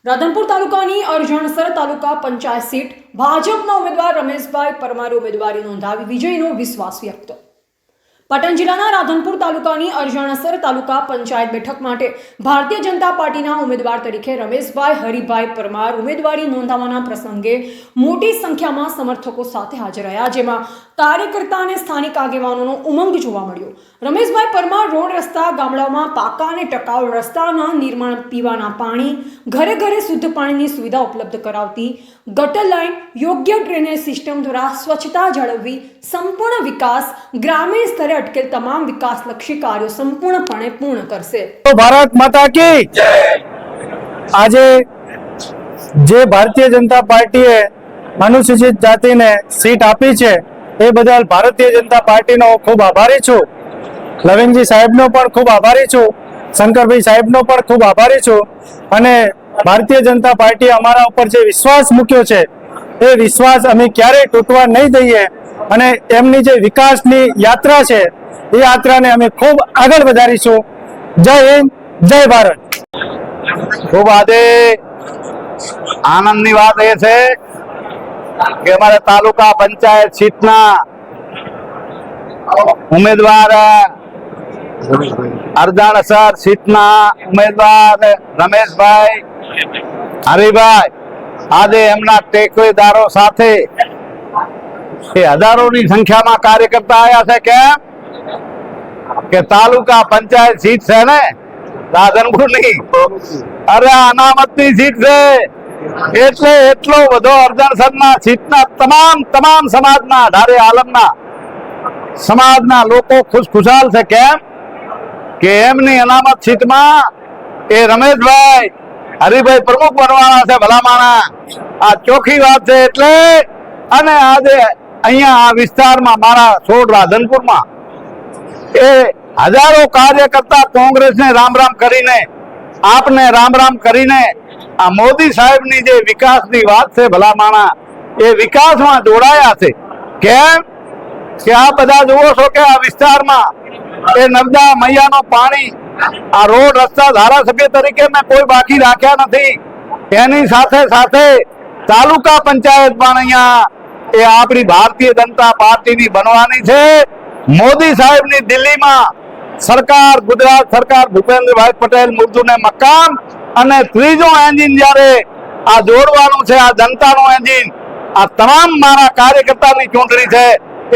રાધનપુર તાલુકાની અરજણસર તાલુકા પંચાયત સીટ ભાજપના ઉમેદવાર રમેશભાઈ પરમારે ઉમેદવારી નોંધાવી વિજયનો વિશ્વાસ વ્યક્ત. પાટણ જિલ્લાના રાધનપુર તાલુકાની અરજણસર તાલુકા પંચાયત બેઠક માટે ભારતીય જનતા પાર્ટીના ઉમેદવાર તરીકે રમેશભાઈ હરિભાઈ પરમાર ઉમેદવારી નોંધાવવાના પ્રસંગે મોટી સંખ્યામાં સમર્થકો સાથે હાજર રહ્યા, જેમાં કાર્યકર્તા અને સ્થાનિક આગેવાનોનો ઉમંગ જોવા મળ્યો. રમેશભાઈ પરમાર રોડ રસ્તા, ગામડાઓમાં પાકા અને ટકાઉ રસ્તાના નિર્માણ, પીવાના પાણી, ઘરે ઘરે શુદ્ધ પાણીની સુવિધા ઉપલબ્ધ કરાવતી, ગટર લાઇન, યોગ્ય ડ્રેનેજ સિસ્ટમ દ્વારા સ્વચ્છતા જાળવવી, સંપૂર્ણ વિકાસ, ગ્રામીણ સ્તરે અટકેલ તમામ વિકાસલક્ષી કાર્યો સંપૂર્ણપણે પૂર્ણ કરશે. ભારત માતા કી જય. આજે જે ભારતીય જનતા પાર્ટીએ અનુસૂચિત જાતિને સીટ આપી છે એ બદલ ભારતીય જનતા પાર્ટીનો ખૂબ આભારી છું. લવિંગજી સાહેબનો પણ ખૂબ આભારી છું. શંકરભાઈ સાહેબનો પણ ખૂબ આભારી છું. અને ભારતીય જનતા પાર્ટીએ અમારા ઉપર જે વિશ્વાસ મૂક્યો છે એ વિશ્વાસ અમે ક્યારેય તૂટવા નહીં દઈએ. અને એમની જે વિકાસની યાત્રા છે એ યાત્રાને અમે ખૂબ આગળ વધારીશું. જય હિન્દ, જય ભારત. ખૂબ આજે આનંદની વાત એ છે કે અમારા તાલુકા પંચાયત સીટના ઉમેદવાર અરજણસર સીટના ઉમેદવાર રમેશભાઈ હરિભાઈ આજે એમના ટેકેદારો સાથે હજારોની સંખ્યામાં કાર્યકર્તા આવ્યા છે. કેમ કે તાલુકા પંચાયત સીટ છે ને રાધનપુરની, અરે અનામતની સીટ છે એટલે એટલો બધો અરજણસરના સીટના તમામ સમાજના, ધારે આલમના સમાજના લોકો ખુશખુશાલ છે. કેમ કે એમની અનામત સીટમાં એ રમેશભાઈ હરિભાઈ પ્રમુખ બનવાના છે. ભલામાણા આ ચોખ્ખી વાત છે. એટલે અને આજે અહીંયા આ વિસ્તારમાં મારા સોડ રાધનપુરમાં એ હજારો કાર્યકર્તા કોંગ્રેસને રામ રામ કરીને, આપને રામ રામ કરીને આ મોદી સાહેબની જે વિકાસની વાત છે ભલામાણા એ વિકાસમાં જોડાયા છે. કેમ કે આ બધા જુઓ છો કે આ વિસ્તારમાં એ નર્મદા મૈયાનો પાણી, આ રોડ રસ્તા ધારાસભ્ય તરીકે મેં કોઈ બાકી રાખ્યા નથી. એની સાથે સાથે તાલુકા પંચાયત પણ અહીંયા એ આપણી ભારતીય જનતા પાર્ટીની બનવાની છે. મોદી સાહેબની દિલ્હીમાં સરકાર, ગુજરાત સરકાર ભૂપેન્દ્રભાઈ પટેલ મુર્દુને મકાન અને ત્રીજો એન્જિન જ્યારે આ જોડવાનું છે, આ જનતાનું એન્જિન, આ તમામ મારા કાર્યકર્તાની ચૂંટણી છે.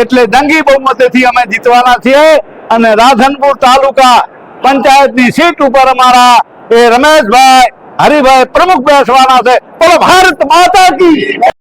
એટલે જંગી બહુમતીથી અમે જીતવાના છીએ. અને રાધનપુર તાલુકા પંચાયતની સીટ ઉપર અમારા એ રમેશભાઈ હરિભાઈ પ્રમુખ બેસવાના છે. બોલો ભારત માતા કી.